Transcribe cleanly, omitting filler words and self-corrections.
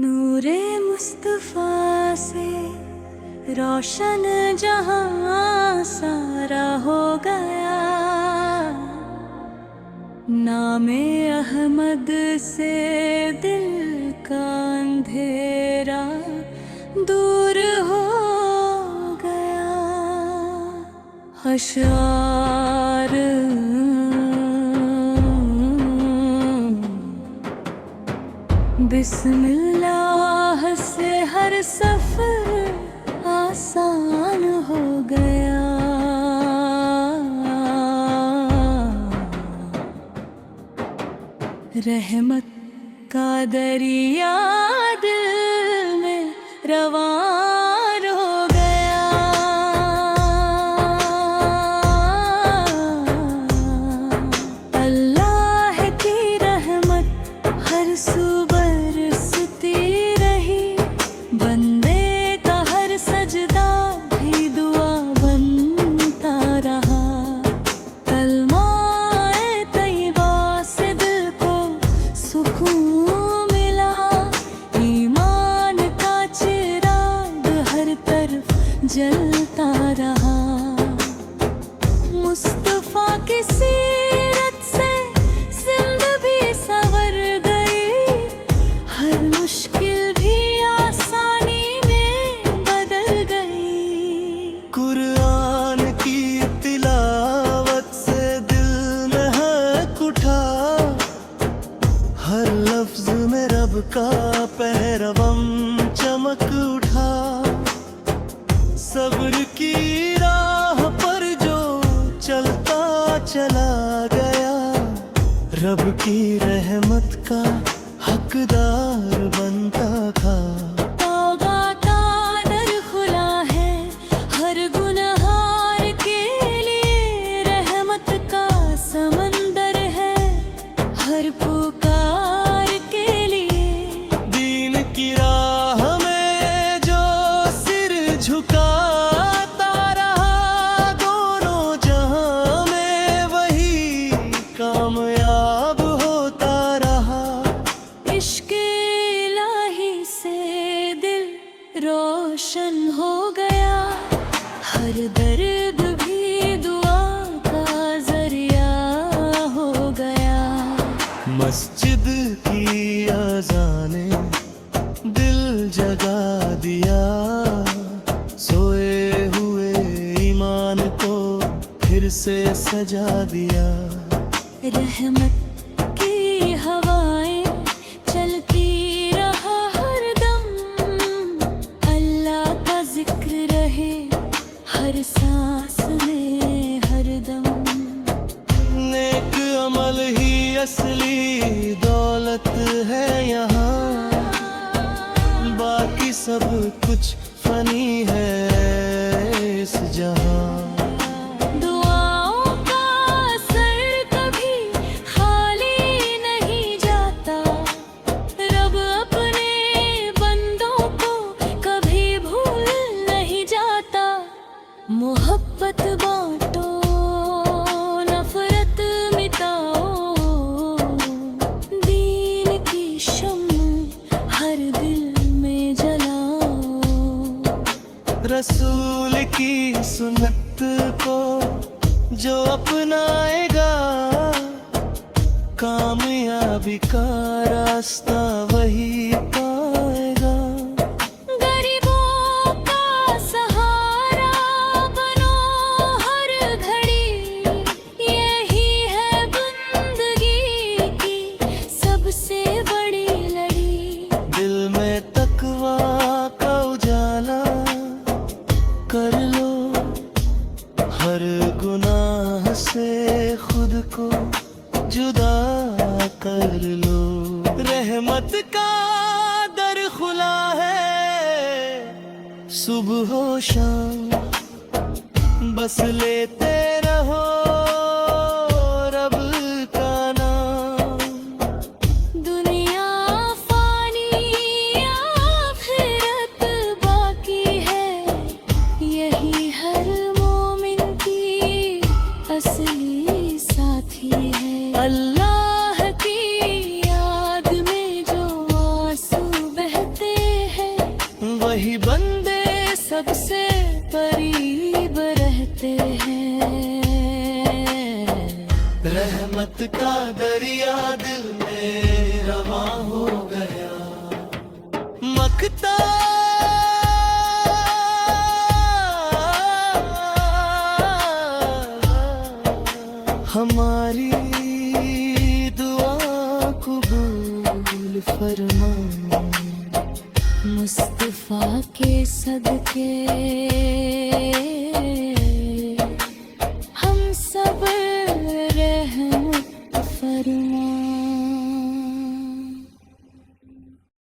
नूरे मुस्तफा से रोशन जहां सारा हो गया, नामे अहमद से दिल का अंधेरा दूर हो गया। अशआर बिस्मिल्लाह से हर सफर आसान हो गया। रहमत का दरिया दिल में रवान हो गया। अल्लाह की रहमत हर सुबह रही, बंदे का हर सजदा भी दुआ बनता रहा। कलमाए तैयबा से दिल को सुकून मिला, ईमान का चिराग हर तरफ जलता रहा। मुस्तफा की सीरत से जिंदगी संवर गई, हर मुश्किल भी आसानी में बदल गई। कुरान की तिलावत से दिल महक उठा, हर लफ्ज में रब का पहरवम चमक उठा। सब्र की राह पर जो चलता चला गया, रब की रहमत का हकदार बनता था। तौबा का दर खुला है हर गुनहगार के लिए, रहमत का समंदर है हर पुकार के लिए। दीन की राह में जो सिर झुकाता रहा, दोनों जहां में वही कामयाब होता रहा। इश्क इलाही से दिल रोशन हो गया, हर दर्द भी दुआ का जरिया हो गया। मस्जिद की अज़ाने दिल जगा दिया, सोए हुए ईमान को फिर से सजा दिया। रहमत की हवाएं चलती रहा हर दम, अल्लाह का जिक्र रहे हर सांस में हर दम। नेक अमल ही असली दौलत है यहाँ, बाकी सब कुछ फनी है इस जहाँ। दुआओं का असर कभी खाली नहीं जाता, रब अपने बंदों को कभी भूल नहीं जाता। मोहब्बत बांटो नफरत मिटाओ, दीन की शम्म हर दिल में जलाओ। रसूल की सुन्नत को जो अपनाएगा, कामयाबी का रास्ता वही पाएगा। गरीबों का सहारा बनो हर घड़ी, यही है बंदगी की सबसे बड़ी लड़ी। दिल में तकवा का उजाला कर लो, हर गुनाह से खुद को जुदा कर लो। रहमत का दर खुला है सुबह हो शाम, बस लेते रहो रब का नाम। दुनिया फानी आखिरत बाकी है, यही हर मोमिन की असली साथी है। अल्लाह की याद में जो आंसू बहते बंदे सबसे करीब रहते हैं, रहमत का दरिया दिल में रवा हो गया, मकता हमारी दुआ कबूल फरमा, मुस्तफा के सदके